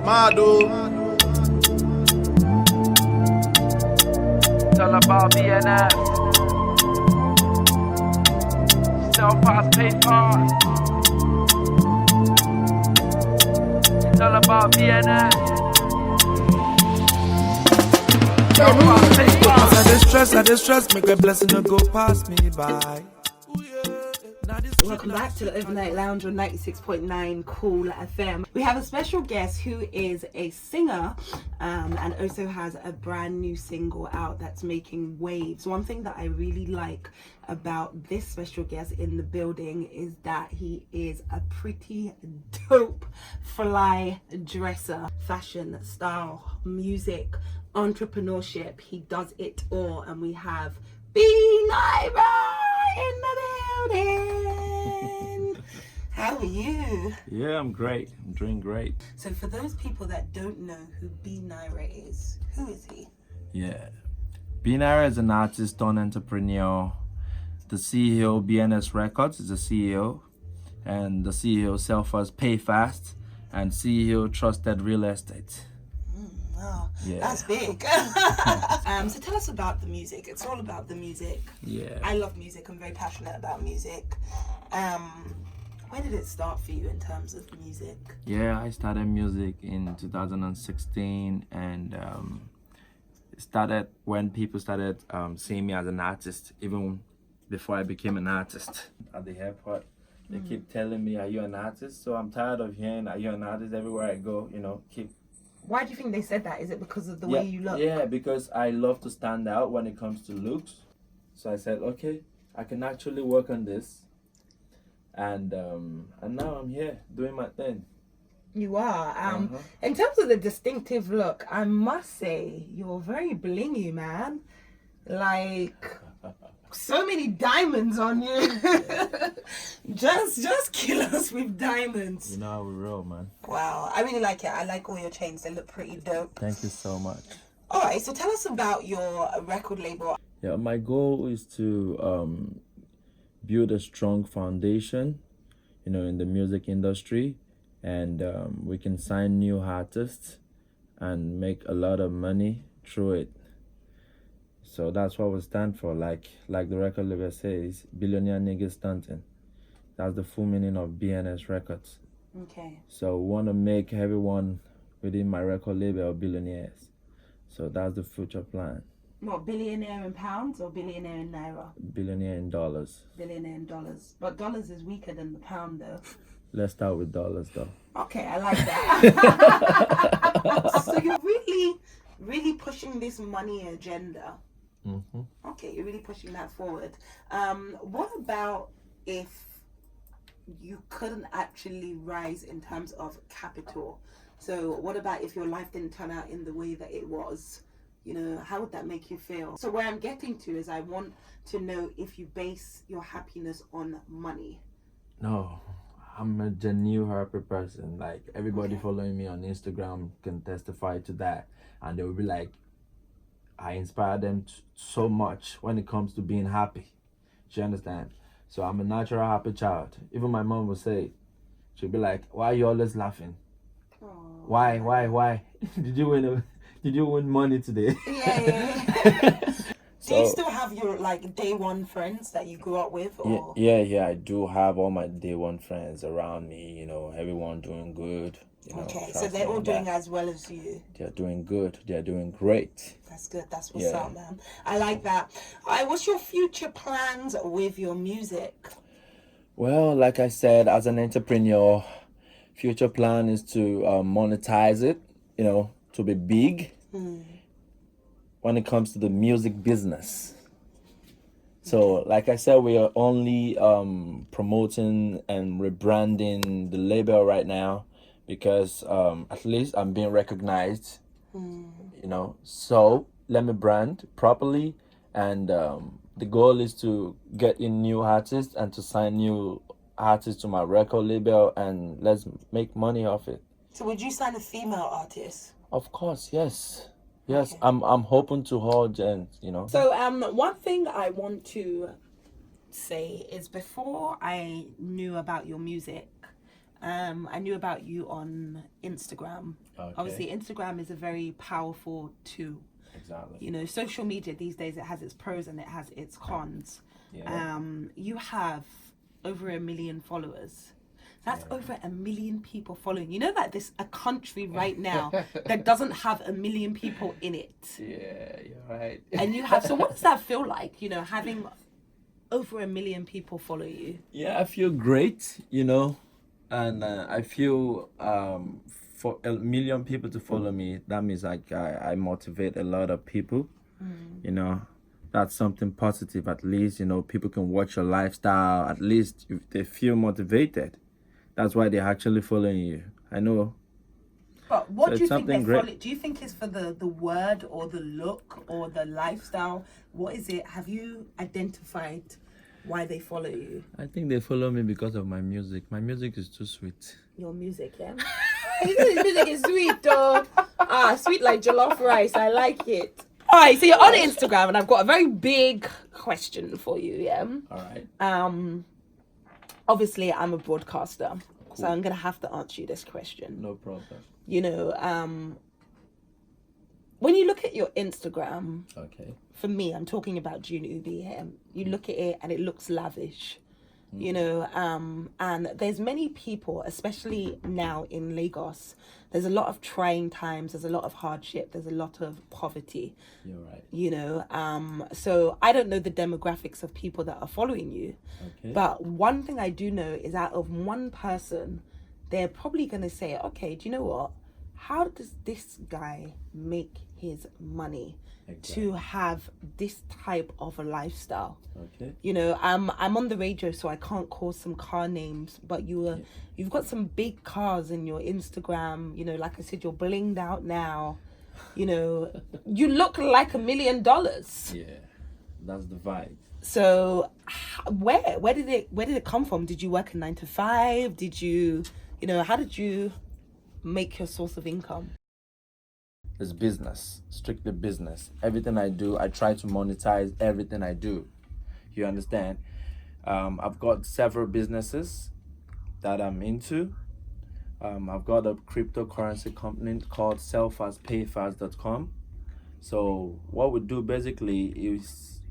Mado. It's all about BNS. Self-pass, paid pass. It's all about BNS. Self-pass, paid pass. I distress, make a blessing to go past me by. Welcome back to the Overnight Lounge on 96.9 Cool FM. We have a special guest who is a singer and also has a brand new single out that's making waves. One thing that I really like about this special guest in the building is that he is a pretty dope fly dresser, fashion, style, music, entrepreneurship. He does it all, and we have Bnaira in the building. How are you? Yeah, I'm great. I'm doing great. So for those people that don't know who Bnaira is, who is he? Yeah. Bnaira is an artist turned entrepreneur. The CEO of BNS Records is the CEO. And the CEO Self-First Pay Fast. And CEO Trusted Real Estate. Wow, Yeah. that's big. So tell us about the music. It's all about the music. Yeah. I love music. I'm very passionate about music. When did it start for you in terms of music? Yeah, I started music in 2016, and it started when people started seeing me as an artist, even before I became an artist. At the airport, they keep telling me, "Are you an artist?" So I'm tired of hearing, "Are you an artist?" everywhere I go. Why do you think they said that? Is it because of the way you look? Yeah, because I love to stand out when it comes to looks. So I said, okay, I can actually work on this. And now I'm here doing my thing. You are. In terms of the distinctive look, I must say you're very blingy, man. Like so many diamonds on you. just kill us with diamonds. You know how we roll, man. Wow, I really like it. I like all your chains. They look pretty dope. Thank you so much. All right, so tell us about your record label. Yeah, my goal is to build a strong foundation, in the music industry, and we can sign new artists and make a lot of money through it. So that's what we stand for, like the record label says, billionaire niggas stunting. That's the full meaning of BNS Records. Okay. So we want to make everyone within my record label billionaires. So that's the future plan. What, billionaire in pounds or billionaire in naira? Billionaire in dollars. Billionaire in dollars. But dollars is weaker than the pound, though. Let's start with dollars, though. Okay, I like that. So you're really pushing this money agenda. Mm-hmm. Okay, you're really pushing that forward. What about if you couldn't actually rise in terms of capital? So what about if your life didn't turn out in the way that it was? How would that make you feel? So where I'm getting to is I want to know if you base your happiness on money. No, I'm a genuine happy person. Like everybody following me on Instagram can testify to that, and they will be like, I inspire them so much when it comes to being happy. Do you understand? So I'm a natural happy child. Even my mom will say, she'll be like, "Why are you always laughing? Aww. Why? Did you win money today?" Yeah. Do you still have your day one friends that you grew up with? Or? Yeah. I do have all my day one friends around me. Everyone doing good. Okay, so they're all doing as well as you. They're doing good. They're doing great. That's good. That's what's up, man. I like that. All right, what's your future plans with your music? Well, like I said, as an entrepreneur, future plan is to monetize it, to be big when it comes to the music business. So, like I said, we are only promoting and rebranding the label right now because at least I'm being recognized, So let me brand properly, and the goal is to get in new artists and to sign new artists to my record label, and let's make money off it. So would you sign a female artist? Of course, yes. Okay. I'm hoping to hold and So one thing I want to say is before I knew about your music, I knew about you on Instagram. Okay. Obviously, Instagram is a very powerful tool. Exactly. You know, social media these days, it has its pros and it has its cons. Yeah. You have over 1 million followers. That's over 1 million people following. You know that there's a country right now that doesn't have 1 million people in it. Yeah, you're right. And you have, so what does that feel like, you know, having over 1 million people follow you? Yeah, I feel great, you know, and I feel for 1 million people to follow me, that means like I motivate a lot of people, you know. That's something positive. At least, you know, people can watch your lifestyle. At least if they feel motivated, that's why they're actually following you. I know. But what So do you it's think they something great. follow? Do you think it's for the word or the look or the lifestyle? What is it? Have you identified why they follow you? I think they follow me because of my music. My music is too sweet. Your music, yeah? His music is sweet, though. Sweet like jollof rice. I like it. All right, so you're on Instagram, and I've got a very big question for you, yeah? All right. Obviously, I'm a broadcaster, so I'm going to have to answer you this question. No problem. You know, when you look at your Instagram, Okay. for me, I'm talking about June Ubi here. You look at it and it looks lavish, you know, and there's many people, especially now in Lagos, there's a lot of trying times, there's a lot of hardship, there's a lot of poverty, You're right. you know. So I don't know the demographics of people that are following you, Okay. but one thing I do know is out of one person, they're probably going to say, okay, do you know what? How does this guy make his money to have this type of a lifestyle? Okay. You know, I'm on the radio, so I can't call some car names, but you've got some big cars in your Instagram. You know, like I said, you're blinged out now. You know, you look like $1 million. Yeah, that's the vibe. So, where did it come from? Did you work a 9 to 5? Did you know, how did you make your source of income? It's business, strictly business. Everything I do, I try to monetize everything I do. You understand? I've got several businesses that I'm into. I've got a cryptocurrency company called sellfastpayfast.com. So what we do basically is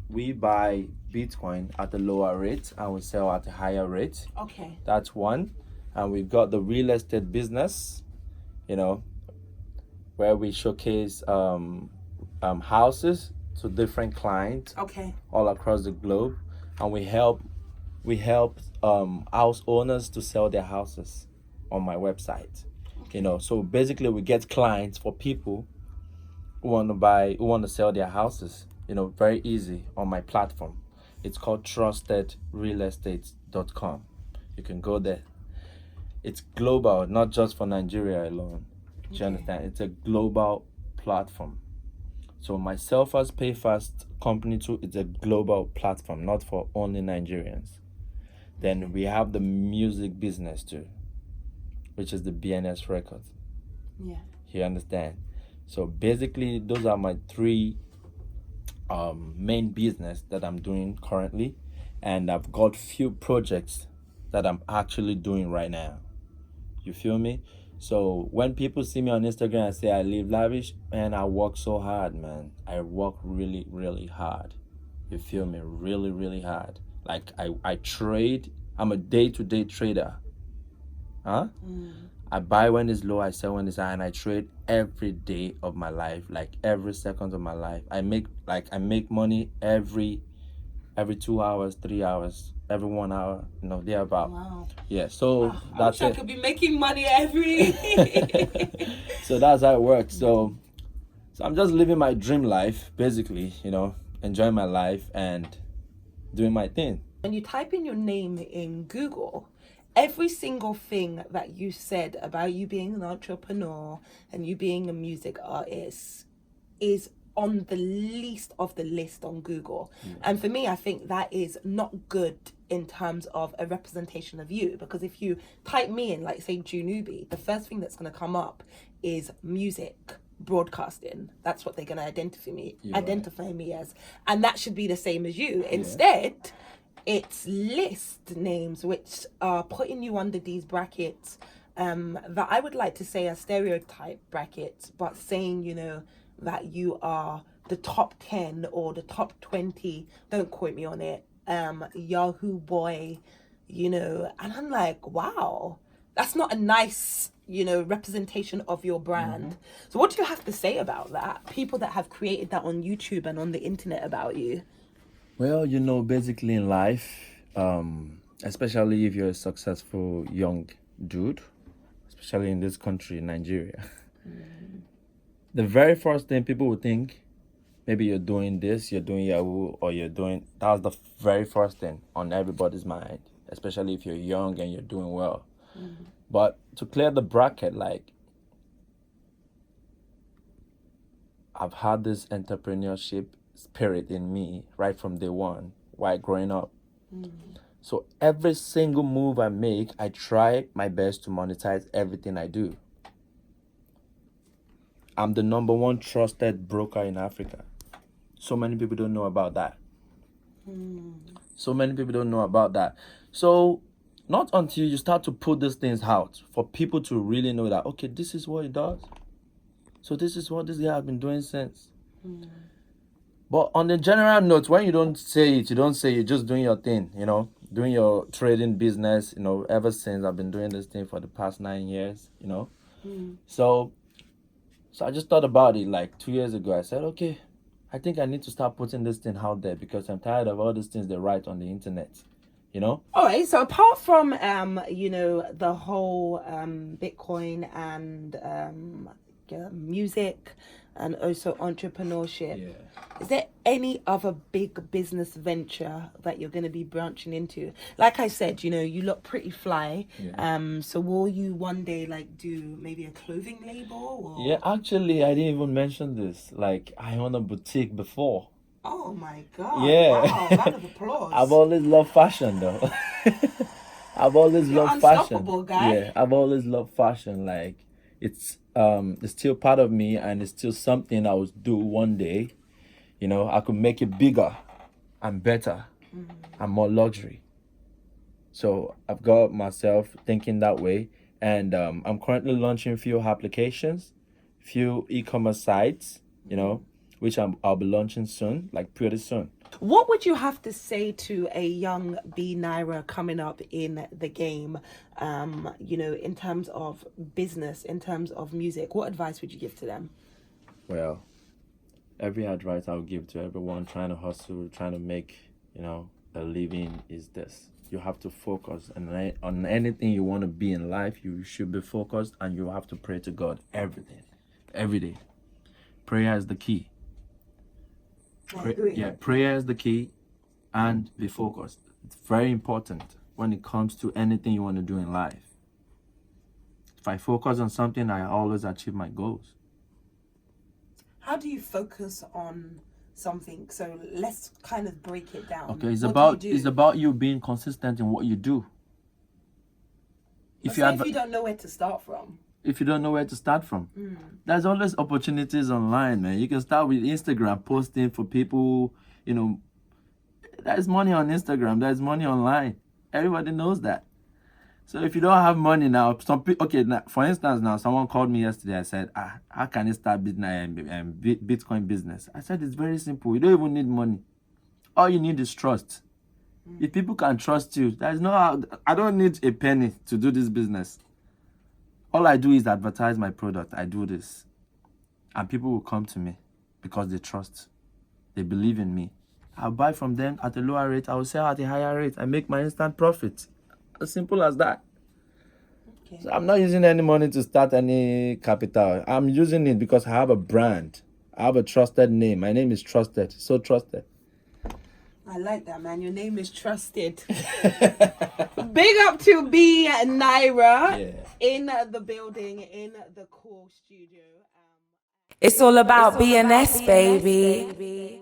we buy Bitcoin at a lower rate and we sell at a higher rate. Okay. That's one. And we've got the real estate business, you know, where we showcase houses to different clients all across the globe, and we help house owners to sell their houses on my website. You know, so basically we get clients for people who want to sell their houses, you know, very easy on my platform. It's called trustedrealestate.com. You can go there. It's global, not just for Nigeria alone. Do you understand? It's a global platform. So my Self-Fast Pay Fast company too, it's a global platform, not for only Nigerians. Then we have the music business too, which is the BNS record. Yeah. You understand? So basically, those are my three main business that I'm doing currently, and I've got few projects that I'm actually doing right now. You feel me? So when people see me on Instagram and say I live lavish, man, I work so hard, man. I work really, really hard. You feel me? Really, really hard. Like I trade. I'm a day-to-day trader. I buy when it's low, I sell when it's high, and I trade every day of my life, like every second of my life. I make money every 2 hours, 3 hours, every 1 hour, you know, thereabout. Wow. Yeah, so that's I it. wish I could be making money every. So that's how it works. So I'm just living my dream life, basically, you know, enjoying my life and doing my thing. When you type in your name in Google, every single thing that you said about you being an entrepreneur and you being a music artist is on the least of the list on Google. And for me, I think that is not good in terms of a representation of you, because if you type me in, like say June Ubi, the first thing that's going to come up is music broadcasting. That's what they're going to identify me as, and that should be the same as you. Instead, it's list names which are putting you under these brackets that I would like to say are stereotype brackets, but saying, you know, that you are the top 10 or the top 20, don't quote me on it, Yahoo boy, you know, and I'm like, wow, that's not a nice, you know, representation of your brand. So what do you have to say about that? People that have created that on YouTube and on the internet about you. Well, you know, basically in life, especially if you're a successful young dude, especially in this country, Nigeria, the very first thing people would think, maybe you're doing this, you're doing Yahoo, or you're doing, that's the very first thing on everybody's mind, especially if you're young and you're doing well. But to clear the bracket, like, I've had this entrepreneurship spirit in me right from day one while growing up. So every single move I make, I try my best to monetize everything I do. I'm the number one trusted broker in Africa. So many people don't know about that. So many people don't know about that. So not until you start to put these things out for people to really know that, okay, this is what he does. So this is what this guy has been doing since. But on the general note, when you don't say it, you don't say you're just doing your thing, you know, doing your trading business, you know, ever since I've been doing this thing for the past 9 years, you know. So I just thought about it like 2 years ago. I said, okay, I think I need to start putting this thing out there because I'm tired of all these things they write on the internet, you know. All right, so apart from you know, the whole Bitcoin and music and also entrepreneurship, is there any other big business venture that you're going to be branching into? Like I said, you know, you look pretty fly. So will you one day like do maybe a clothing label? Or... Yeah, actually, I didn't even mention this. Like, I own a boutique before. Oh my God. Yeah. Wow, round of applause. I've always loved fashion, though. I've always You're loved fashion. unstoppable, guy. Yeah, I've always loved fashion. Like, it's still part of me, and it's still something I would do one day. You know, I could make it bigger and better and more luxury. So I've got myself thinking that way, and I'm currently launching few applications, few e-commerce sites, you know, which I'll be launching soon, like pretty soon. What would you have to say to a young Bnaira coming up in the game, you know, in terms of business, in terms of music? What advice would you give to them? Well, every advice I'll give to everyone trying to hustle, trying to make, you know, a living is this. You have to focus on anything you want to be in life. You should be focused, and you have to pray to God every day. Prayer is the key. Prayer is the key, and be focused. It's very important when it comes to anything you want to do in life. If I focus on something, I always achieve my goals. How do you focus on something? So let's kind of break it down. Okay, it's about you being consistent in what you do. If you don't know where to start from. If you don't know where to start from, there's always opportunities online, man. You can start with Instagram, posting for people, you know. There's money on Instagram, there's money online. Everybody knows that. So if you don't have money now, now, for instance, now someone called me yesterday. I said, how can you start Bitcoin business? I said, it's very simple. You don't even need money. All you need is trust. If people can trust you, I don't need a penny to do this business. All I do is advertise my product. I do this. And people will come to me because they trust. They believe in me. I'll buy from them at a lower rate. I will sell at a higher rate. I make my instant profit. As simple as that. Okay. So I'm not using any money to start any capital. I'm using it because I have a brand. I have a trusted name. My name is trusted. So trusted. I like that, man. Your name is trusted. Big up to Bnaira in the building, in the core studio. It's all about BNS, baby.